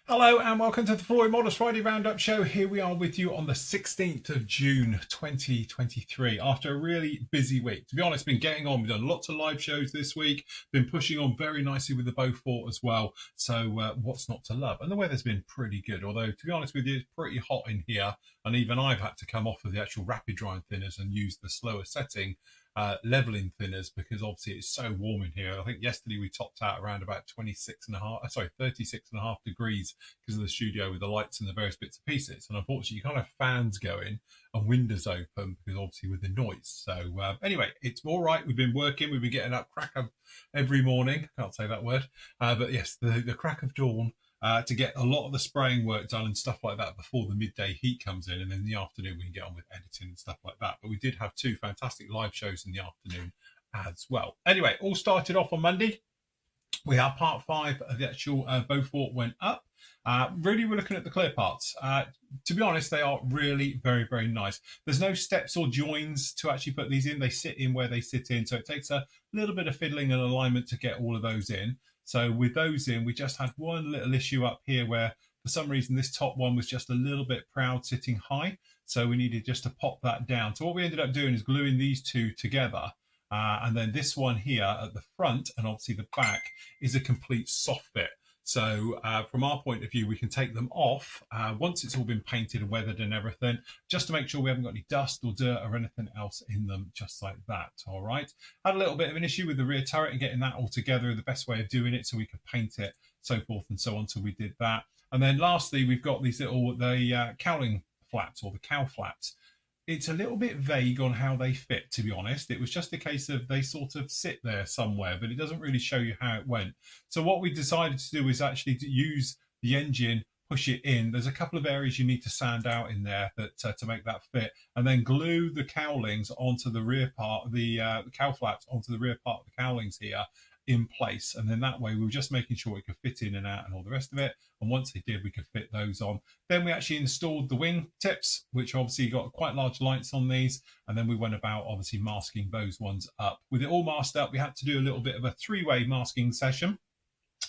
Hello and welcome to the Flory Models Friday Roundup Show. Here we are with you on the 16th of June 2023 after a really busy week. To be honest, been getting on. We've done lots of live shows this week, been pushing on very nicely with the Beaufort as well. So what's not to love? And the weather's been pretty good, although to be honest with you, it's pretty hot in here. And even I've had to come off of the actual rapid drying thinners and use the slower setting leveling thinners because obviously it's so warm in here. I think yesterday we topped out around about 36.5 degrees because of the studio with the lights and the various bits and pieces. And unfortunately, you can't have fans going and windows open because obviously with the noise. So anyway, it's all right. We've been working. We've been getting up crack of every morning. Can't say that word. But yes, the crack of dawn. To get a lot of the spraying work done and stuff like that before the midday heat comes in, and then in the afternoon we can get on with editing and stuff like that. But we did have two fantastic live shows in the afternoon as well. Anyway, all started off on Monday. We have part 5 of the actual Beaufort went up. Really, we're looking at the clear parts. To be honest, they are really very, very nice. There's no steps or joins to actually put these in. They sit in where they sit in. So it takes a little bit of fiddling and alignment to get all of those in. So with those in, we just had one little issue up here where for some reason this top one was just a little bit proud sitting high. So we needed just to pop that down. So what we ended up doing is gluing these two together. And then this one here at the front and obviously the back is a complete soft fit. So from our point of view, we can take them off once it's all been painted and weathered and everything, just to make sure we haven't got any dust or dirt or anything else in them, just like that. All right. Had a little bit of an issue with the rear turret and getting that all together, the best way of doing it so we could paint it, so forth and so on. So we did that. And then lastly, we've got these little, the cowling flaps or the cow flaps. It's a little bit vague on how they fit, to be honest. It was just a case of they sort of sit there somewhere, but it doesn't really show you how it went. So what we decided to do is actually to use the engine, push it in. There's a couple of areas you need to sand out in there that to make that fit, and then glue the cowlings onto the rear part, the cow flaps onto the rear part of the cowlings here in place. And then that way we were just making sure it could fit in and out and all the rest of it. And once it did, we could fit those on. Then we actually installed the wing tips, which obviously got quite large lights on these. And then we went about obviously masking those ones up. With it all masked up, we had to do a little bit of a 3-way masking session.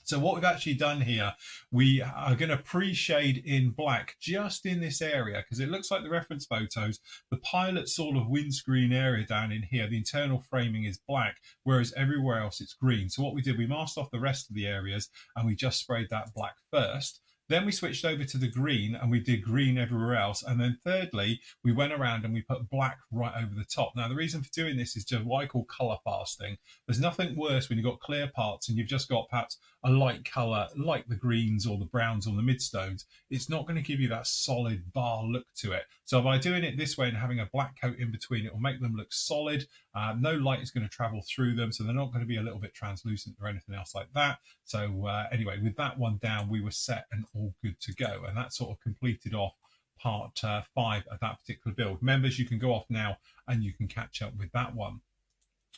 So what we've actually done here, we are going to pre-shade in black just in this area because it looks like the reference photos, the pilot sort of windscreen area down in here, the internal framing is black, whereas everywhere else it's green. So what we did, we masked off the rest of the areas and we just sprayed that black first. Then we switched over to the green and we did green everywhere else. And then thirdly, we went around and we put black right over the top. Now, the reason for doing this is just what I call colour fasting. There's nothing worse when you've got clear parts and you've just got perhaps a light colour like the greens or the browns or the midstones. It's not going to give you that solid bar look to it. So by doing it this way and having a black coat in between, it will make them look solid. No light is going to travel through them, so they're not going to be a little bit translucent or anything else like that. So anyway, with that one down, we were set and all good to go. And that sort of completed off part 5 of that particular build. Members, you can go off now and you can catch up with that one.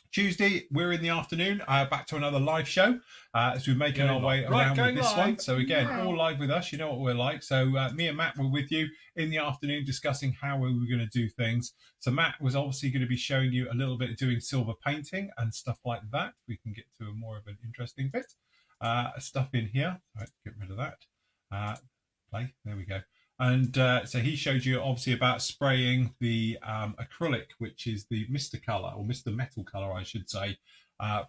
Tuesday, we're in the afternoon, back to another live show as we're making our way around with this one. So again, all live with us, you know what we're like. So me and Matt were with you in the afternoon discussing how we were going to do things. So Matt was obviously going to be showing you a little bit of doing silver painting and stuff like that. We can get to a more of an interesting bit. Stuff in here. All right, get rid of that. Play, there we go. And so he showed you obviously about spraying the acrylic, which is the Mr. Colour, or Mr. Metal Colour, I should say,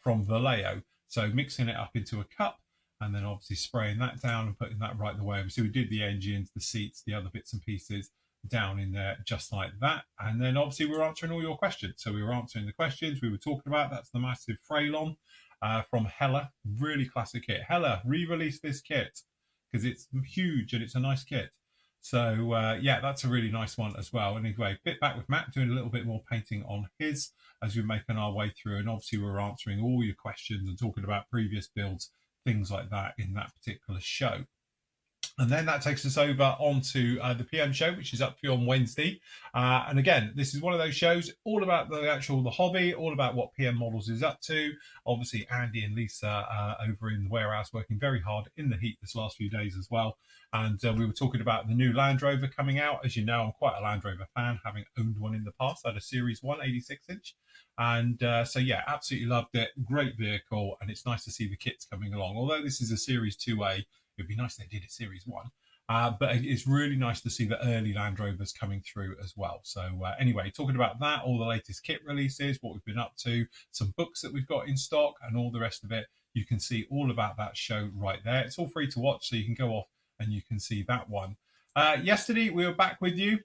from Vallejo. So mixing it up into a cup and then obviously spraying that down and putting that right the way over. So we did the engines, the seats, the other bits and pieces down in there just like that. And then obviously we were answering all your questions. So we were answering the questions we were talking about. That's the massive Fraylon from Hella. Really classic kit. Hella, re-release this kit because it's huge and it's a nice kit. So yeah, that's a really nice one as well. Anyway, bit back with Matt doing a little bit more painting on his as we're making our way through, and obviously we're answering all your questions and talking about previous builds, things like that in that particular show. And then that takes us over onto the PM show, which is up for you on Wednesday. And again, this is one of those shows all about the hobby, all about what PM Models is up to. Obviously, Andy and Lisa over in the warehouse working very hard in the heat this last few days as well. And we were talking about the new Land Rover coming out. As you know, I'm quite a Land Rover fan, having owned one in the past. I had a Series 1 86-inch. And so, yeah, absolutely loved it. Great vehicle. And it's nice to see the kits coming along. Although this is a Series 2A, It'd be nice if they did a series 1. But it's really nice to see the early Land Rovers coming through as well. So anyway, talking about that, all the latest kit releases, what we've been up to, some books that we've got in stock and all the rest of it, you can see all about that show right there. It's all free to watch, so you can go off and you can see that one. Yesterday, we were back with you.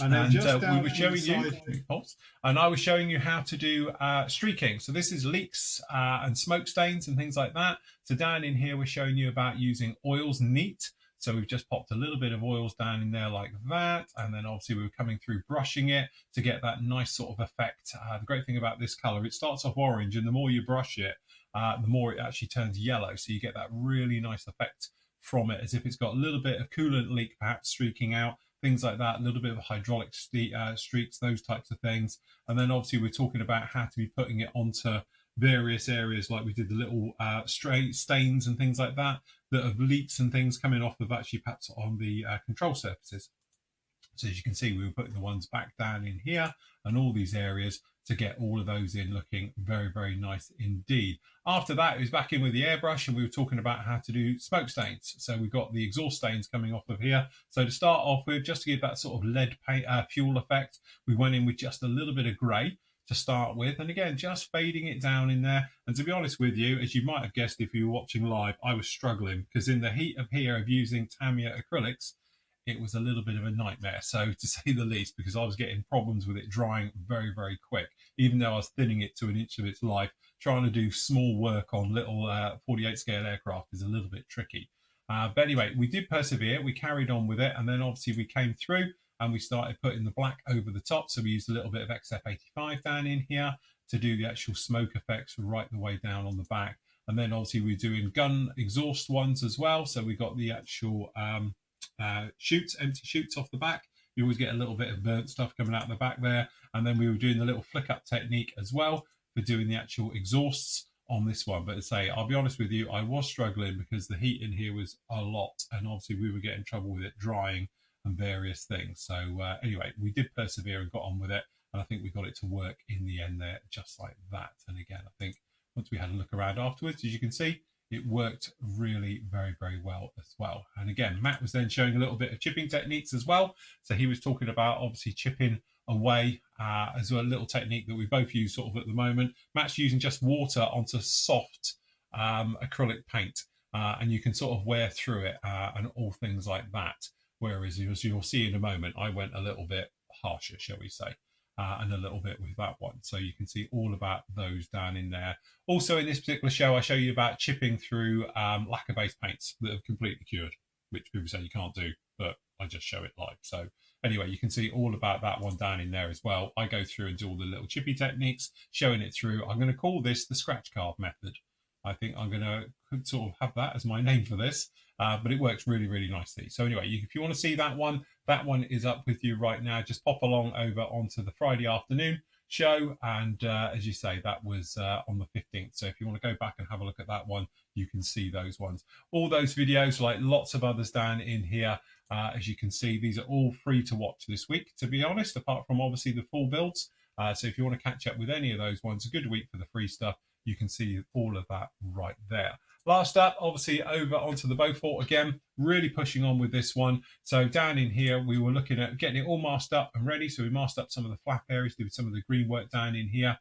And we were showing you, and I was showing you how to do streaking. So this is leaks and smoke stains and things like that. So down in here, we're showing you about using oils neat. So we've just popped a little bit of oils down in there like that. And then obviously we were coming through brushing it to get that nice sort of effect. The great thing about this color, it starts off orange, and the more you brush it, the more it actually turns yellow. So you get that really nice effect from it, as if it's got a little bit of coolant leak perhaps streaking out, things like that, a little bit of hydraulic streaks, those types of things. And then obviously we're talking about how to be putting it onto various areas, like we did the little stray stains and things like that have leaks and things coming off of actually perhaps on the control surfaces. So as you can see, we were putting the ones back down in here and all these areas to get all of those in looking very, very nice indeed. After that, it was back in with the airbrush, and we were talking about how to do smoke stains. So we've got the exhaust stains coming off of here. So to start off with, just to give that sort of lead paint, fuel effect, we went in with just a little bit of grey to start with, and again just fading it down in there. And to be honest with you, as you might have guessed if you were watching live, I was struggling because in the heat of here of using Tamiya acrylics, it was a little bit of a nightmare, so to say the least, because I was getting problems with it drying very, very quick. Even though I was thinning it to an inch of its life, trying to do small work on little 48 scale aircraft is a little bit tricky. But anyway, we did persevere, we carried on with it, and then obviously we came through and we started putting the black over the top. So we used a little bit of XF85 down in here to do the actual smoke effects right the way down on the back. And then obviously we're doing gun exhaust ones as well. So we got the actual chutes, empty chutes off the back. You always get a little bit of burnt stuff coming out the back there. And then we were doing the little flick up technique as well for doing the actual exhausts on this one. But to say, I'll be honest with you, I was struggling because the heat in here was a lot, and obviously we were getting trouble with it drying and various things. So anyway, we did persevere and got on with it, and I think we got it to work in the end there just like that. And again, I think once we had a look around afterwards, as you can see, it worked really very, very well as well. And again, Matt was then showing a little bit of chipping techniques as well. So he was talking about obviously chipping away as well, a little technique that we both use sort of at the moment. Matt's using just water onto soft acrylic paint, and you can sort of wear through it and all things like that. Whereas, as you'll see in a moment, I went a little bit harsher, shall we say, and a little bit with that one. So you can see all about those down in there. Also in this particular show, I show you about chipping through lacquer-based paints that have completely cured, which people say you can't do, but I just show it live. So anyway, you can see all about that one down in there as well. I go through and do all the little chippy techniques, showing it through. I'm going to call this the scratch card method. I think I'm going to sort of have that as my name for this, but it works really, really nicely. So anyway, if you want to see that one is up with you right now. Just pop along over onto the Friday afternoon show. And as you say, that was on the 15th. So if you want to go back and have a look at that one, you can see those ones. All those videos, like lots of others down in here, as you can see, these are all free to watch this week, to be honest, apart from obviously the full builds. So if you want to catch up with any of those ones, a good week for the free stuff. You can see all of that right there. Last up, obviously over onto the Beaufort again, really pushing on with this one. So down in here, we were looking at getting it all masked up and ready. So we masked up some of the flap areas, did some of the green work down in here.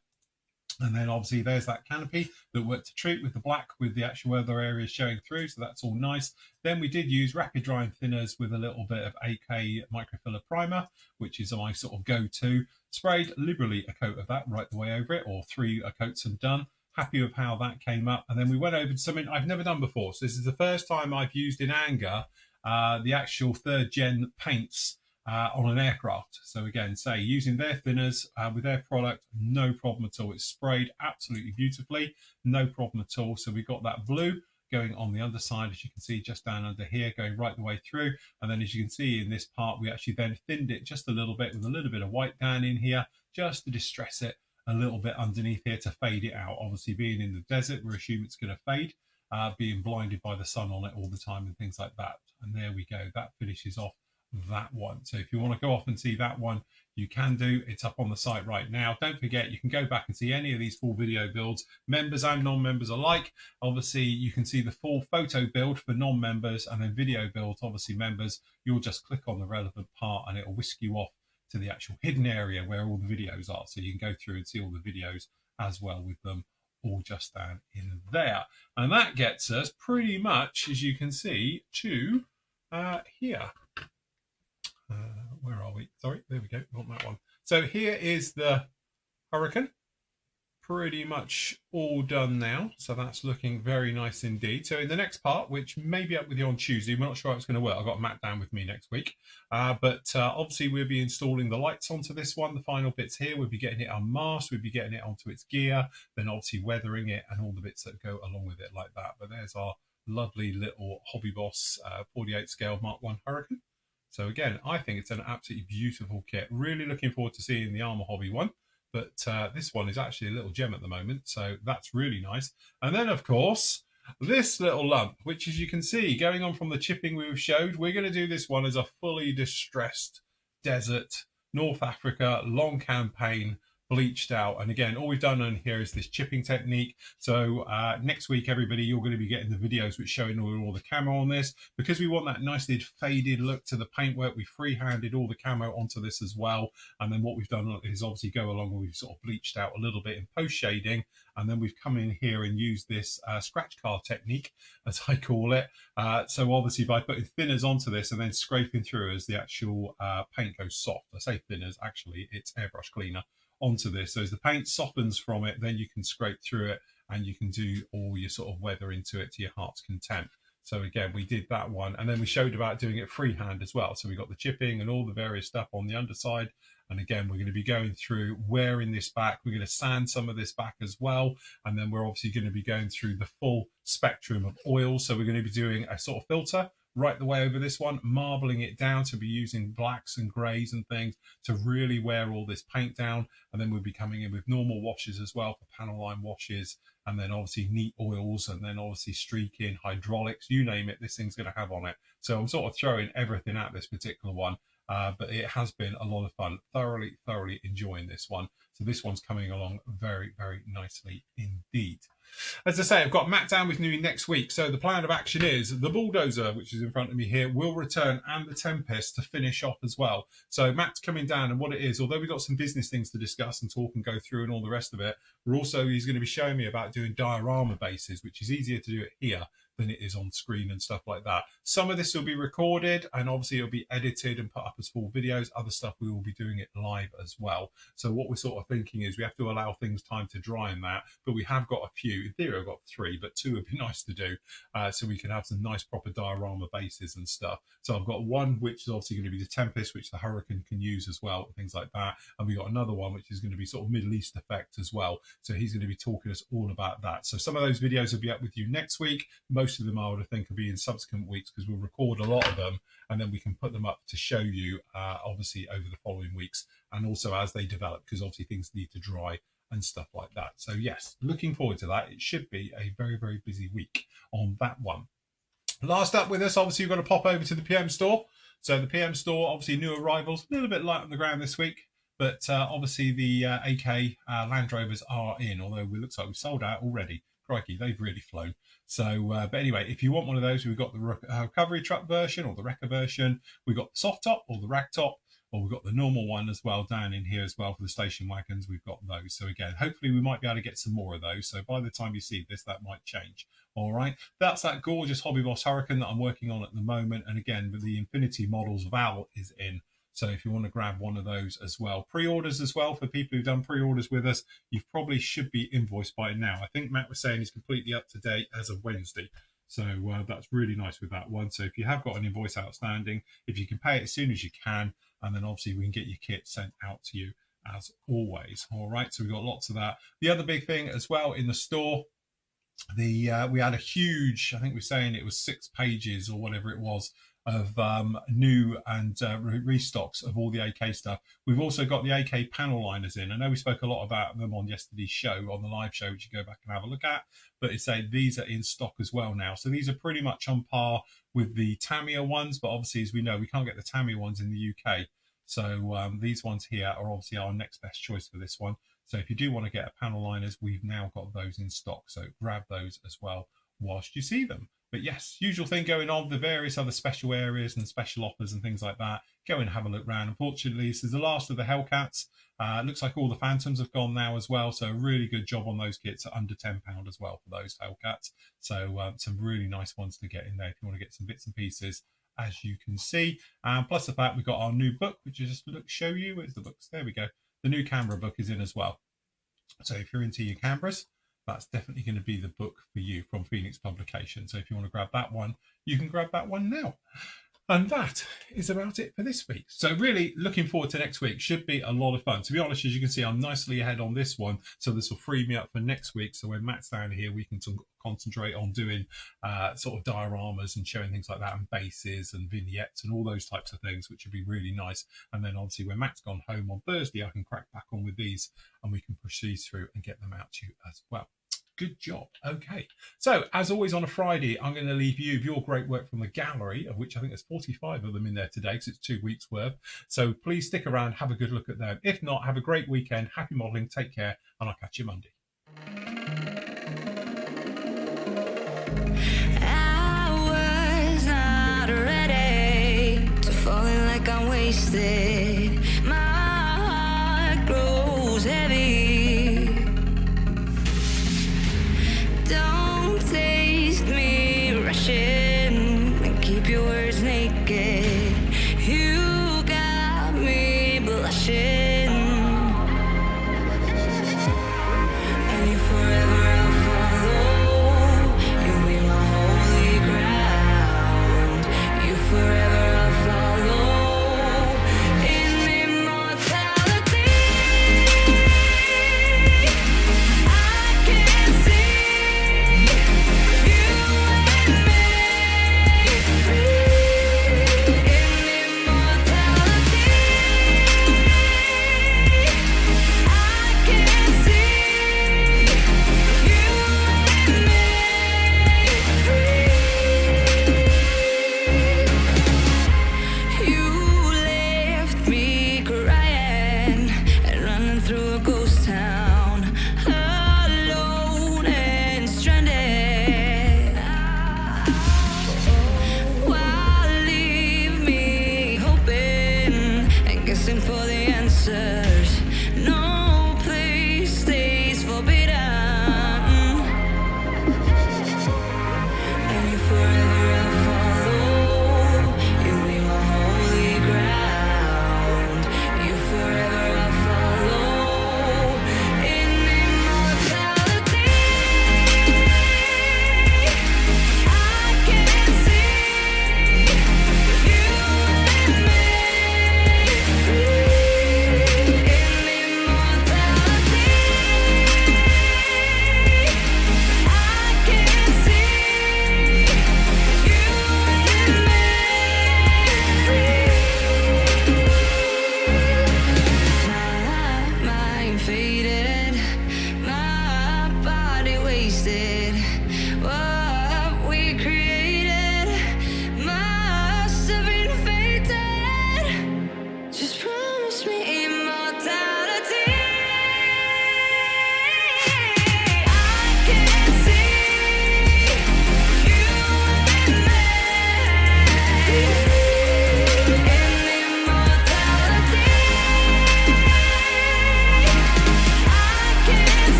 And then obviously there's that canopy that worked to treat with the black with the actual other areas showing through. So that's all nice. Then we did use rapid drying thinners with a little bit of AK microfiller primer, which is my sort of go-to. Sprayed liberally a coat of that right the way over it, or 3 coats and done. Happy with how that came up. And then we went over to something I've never done before. So this is the first time I've used in anger the actual 3rd gen paints on an aircraft. So again, say using their thinners with their product, no problem at all. It's sprayed absolutely beautifully, no problem at all. So we got that blue going on the underside, as you can see, just down under here, going right the way through. And then as you can see in this part, we actually then thinned it just a little bit with a little bit of white down in here, just to distress it a little bit underneath here to fade it out. Obviously being in the desert, we're assuming it's going to fade, being blinded by the sun on it all the time and things like that. And there we go, that finishes off that one. So if you want to go off and see that one, you can do. It's up on the site right now. Don't forget, you can go back and see any of these full video builds, members and non-members alike. Obviously, you can see the full photo build for non-members, and then video build, obviously members. You'll just click on the relevant part and it'll whisk you off to the actual hidden area where all the videos are. So you can go through and see all the videos as well with them all just down in there. And that gets us pretty much, as you can see, to here. Where are we? Sorry, there we go. We want that one. So here is the Hurricane. Pretty much all done now. So that's looking very nice indeed. So in the next part, which may be up with you on Tuesday, we're not sure how it's going to work. I've got Matt down with me next week. But obviously we'll be installing the lights onto this one. The final bits here, we'll be getting it unmasked. We'll be getting it onto its gear. Then obviously weathering it and all the bits that go along with it like that. But there's our lovely little Hobby Boss 48 scale Mark 1 Hurricane. So again, I think it's an absolutely beautiful kit. Really looking forward to seeing the Armour Hobby one. But this one is actually a little gem at the moment. So that's really nice. And then, of course, this little lump, which as you can see, going on from the chipping we've showed, we're going to do this one as a fully distressed desert, North Africa, long campaign, bleached out. And again, all we've done on here is this chipping technique. So next week, everybody, you're going to be getting the videos which showing all the camo on this. Because we want that nicely faded look to the paintwork, we freehanded all the camo onto this as well. And then what we've done is obviously go along and we've sort of bleached out a little bit in post shading. And then we've come in here and used this scratch card technique, as I call it. So obviously by putting thinners onto this and then scraping through as the actual paint goes soft. I say thinners, actually it's airbrush cleaner onto this. So as the paint softens from it, then you can scrape through it and you can do all your sort of weather into it to your heart's content. So again, we did that one. And then we showed about doing it freehand as well. So we got the chipping and all the various stuff on the underside. And again, we're going to be going through wearing this back. We're going to sand some of this back as well. And then we're obviously going to be going through the full spectrum of oils. So we're going to be doing a sort of filter right the way over this one, marbling it down to be using blacks and greys and things to really wear all this paint down. And then we'll be coming in with normal washes as well for panel line washes, and then obviously neat oils, and then obviously streaking, hydraulics, you name it, this thing's going to have on it. So I'm sort of throwing everything at this particular one. But it has been a lot of fun. Thoroughly enjoying this one. So this one's coming along very, very nicely indeed. As I say, I've got Matt down with me next week. So the plan of action is the Bulldozer, which is in front of me here, will return, and the Tempest to finish off as well. So Matt's coming down, and what it is, although we've got some business things to discuss and talk and go through and all the rest of it, he's going to be showing me about doing diorama bases, which is easier to do it here than it is on screen and stuff like that. Some of this will be recorded and obviously it'll be edited and put up as full videos. Other stuff we will be doing it live as well. So what we're sort of thinking is we have to allow things time to dry in that, but we have got a few. In theory I've got 3, but 2 would be nice to do, so we can have some nice proper diorama bases and stuff. So I've got one which is obviously going to be the Tempest, which the Hurricane can use as well, things like that. And we got another one which is going to be sort of Middle East effect as well. So he's going to be talking to us all about that. So some of those videos will be up with you next week. Most of them I would think will be in subsequent weeks because we'll record a lot of them and then we can put them up to show you obviously over the following weeks and also as they develop, because obviously things need to dry and stuff like that. So yes, looking forward to that. It should be a very, very busy week on that one. Last up with us, obviously, we've got to pop over to the PM store. So the PM store, obviously new arrivals, a little bit light on the ground this week, but obviously the AK Land Rovers are in, although it looks like we've sold out already. Crikey, they've really flown. So, but anyway, if you want one of those, we've got the recovery truck version or the wrecker version. We've got the soft top or the rag top, or we've got the normal one as well down in here as well for the station wagons. We've got those. So again, hopefully we might be able to get some more of those. So by the time you see this, that might change. All right. That's that gorgeous Hobby Boss Hurricane that I'm working on at the moment. And again, with the Infinity Models, Val is in. So if you want to grab one of those as well. Pre-orders as well for people who've done pre-orders with us. You probably should be invoiced by now. I think Matt was saying he's completely up to date as of Wednesday. So that's really nice with that one. So if you have got an invoice outstanding, if you can pay it as soon as you can, and then obviously we can get your kit sent out to you as always. All right, so we've got lots of that. The other big thing as well in the store, we had a huge, I think we're saying it was 6 pages or whatever it was, of new and restocks of all the AK stuff. We've also got the AK panel liners in. I know we spoke a lot about them on yesterday's show, on the live show, which you go back and have a look at, but it's saying these are in stock as well now. So these are pretty much on par with the Tamiya ones, but obviously, as we know, we can't get the Tamiya ones in the UK. So these ones here are obviously our next best choice for this one. So if you do want to get a panel liners, we've now got those in stock. So grab those as well whilst you see them. But yes, usual thing going on, the various other special areas and special offers and things like that. Go and have a look round. Unfortunately, this is the last of the Hellcats. Looks like all the Phantoms have gone now as well. So a really good job on those kits at under £10 as well for those Hellcats. So some really nice ones to get in there if you want to get some bits and pieces, as you can see. Plus the fact we've got our new book, which is just show you. Where's the books? There we go. The new Canberra book is in as well. So if you're into your Canberras, that's definitely going to be the book for you from Phoenix Publication. So if you want to grab that one, you can grab that one now. And that is about it for this week. So really looking forward to next week. Should be a lot of fun. To be honest, as you can see, I'm nicely ahead on this one. So this will free me up for next week. So when Matt's down here, we can concentrate on doing sort of dioramas and showing things like that, and bases and vignettes and all those types of things, which would be really nice. And then obviously when Matt's gone home on Thursday, I can crack back on with these and we can push these through and get them out to you as well. Good job. Okay. So as always on a Friday, I'm going to leave you with your great work from the gallery, of which I think there's 45 of them in there today because it's 2 weeks worth. So please stick around, have a good look at them. If not, have a great weekend. Happy modelling. Take care. And I'll catch you Monday. I was not ready to falling like I'm wasted. My heart grows heavy. Don't taste me rushing and keep your words naked.